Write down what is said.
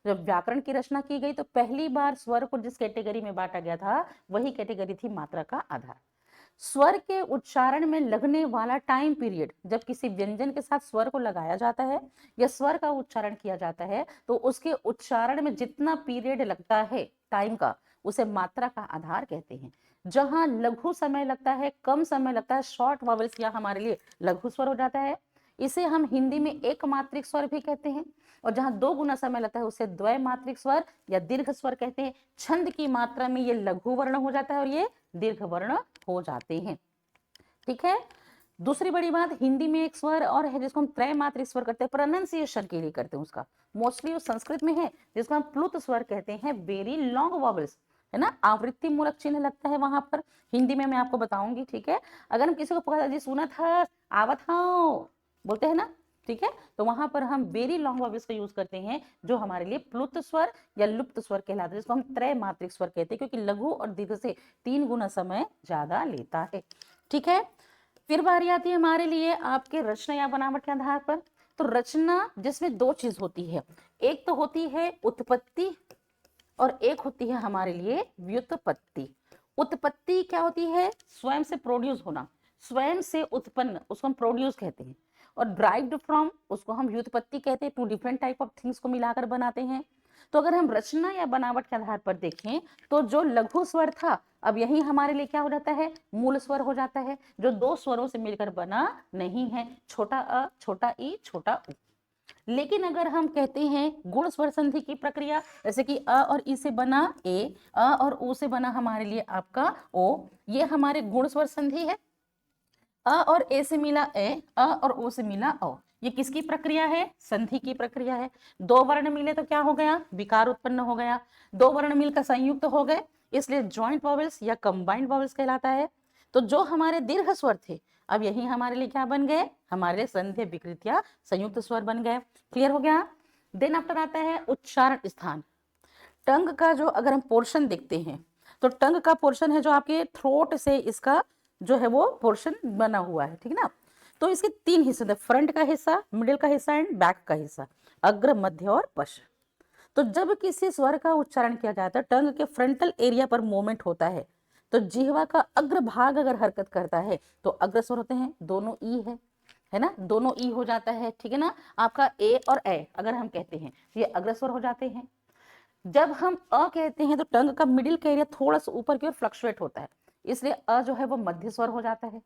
जब व्याकरण की रचना की गई तो पहली बार स्वर को जिस कैटेगरी में बांटा गया था वही कैटेगरी थी मात्रा का आधार। स्वर के उच्चारण में लगने वाला टाइम पीरियड, जब किसी व्यंजन के साथ स्वर को लगाया जाता है या स्वर का उच्चारण किया जाता है तो उसके उच्चारण में जितना पीरियड लगता है टाइम का, उसे मात्रा का आधार कहते हैं। जहां लघु समय लगता है, कम समय लगता है, शॉर्ट वॉवेल्स या हमारे लिए लघु स्वर हो जाता है, इसे हम हिंदी में एक मात्रिक स्वर भी कहते हैं। और जहां दो गुना समय लगता है उसे द्वैमात्रिक स्वर या दीर्घ स्वर कहते हैं। छंद की मात्रा में ये लघु वर्ण हो जाता है और ये दीर्घ वर्ण हो जाते हैं। ठीक है। दूसरी बड़ी बात, हिंदी में एक स्वर और है जिसको हम त्रैमात्रिक स्वर करते हैं, प्रोनाउंसिएशन के लिए करते हैं उसका, मोस्टली वो संस्कृत में है, जिसको हम प्लुत स्वर कहते हैं, वेरी लॉन्ग वॉवेल्स, है ना, आवृत्ति मूलक चिन्ह लगता है वहां पर। हिंदी में मैं आपको बताऊंगी। ठीक है। अगर हम किसी को पकड़ा जी सुना था आवत हाँ बोलते हैं ना, ठीक है, तो वहां पर हम वेरी लॉन्ग वॉवेल्स का यूज करते हैं जो हमारे लिए प्लुत स्वर या लुप्त स्वर कहलाता है, जिसको हम त्रैमात्रिक स्वर कहते हैं, क्योंकि लघु और दीर्घ से 3 गुना समय ज्यादा लेता है। ठीक है। फिर बारी आती है हमारे लिए आपके रचना या बनावट के आधार पर। तो रचना जिसमें दो चीज होती है, एक तो होती है उत्पत्ति और एक होती है हमारे लिए व्युत्पत्ति। उत्पत्ति क्या होती है? स्वयं से प्रोड्यूस होना, स्वयं से उत्पन्न, उसको हम प्रोड्यूस कहते हैं। और ड्राइव्ड फ्रॉम, उसको हम व्युत्पत्ति कहते हैं। Two different type of things को मिलाकर बनाते हैं। तो अगर हम रचना या बनावट के आधार पर देखें तो जो लघु स्वर था, अब यही हमारे लिए क्या हो जाता है? मूल स्वर हो जाता है, जो दो स्वरों से मिलकर बना नहीं है, छोटा अ, छोटा ई, छोटा उ। लेकिन अगर हम कहते हैं गुण स्वर संधि की प्रक्रिया, जैसे कि अ और ई से बना ए, अ और उ से बना हमारे लिए आपका ओ, ये हमारे गुण स्वर संधि है। अ और ए से मिला ए, अ और ओ से मिला ओ, ये किसकी प्रक्रिया है? संधि की प्रक्रिया है। दो वर्ण मिले तो क्या हो गया? विकार उत्पन्न हो गया। दो वर्ण मिलकर संयुक्त हो गए, इसलिए जॉइंट वॉवेल्स या कंबाइंड वॉवेल्स कहलाता है। तो जो हमारे दीर्घ स्वर थे, अब यही हमारे लिए क्या बन गए? हमारे लिए संधि विकृत या संयुक्त स्वर बन गए। क्लियर हो गया? देन आफ्टर आता है उच्चारण स्थान। टंग का जो अगर हम पोर्शन देखते हैं तो टंग का पोर्शन है जो आपके थ्रोट से इसका जो है वो पोर्शन बना हुआ है, ठीक है ना। तो इसके 3 हिस्से होते हैं, फ्रंट का हिस्सा, मिडिल का हिस्सा एंड बैक का हिस्सा, अग्र, मध्य और पश्च। तो जब किसी स्वर का उच्चारण किया जाता है, टंग के फ्रंटल एरिया पर मूवमेंट होता है, तो जिह्वा का अग्र भाग अगर हरकत करता है तो अग्र स्वर होते हैं, दोनों ई है ना, दोनों ई हो जाता है, ठीक है ना। आपका ए और ए अगर हम कहते हैं ये अग्र स्वर हो जाते हैं। जब हम अ कहते हैं तो टंग का मिडिल का एरिया थोड़ा सा ऊपर की ओर फ्लक्चुएट होता है, इसलिए अ जो है वो मध्य स्वर हो जाता है।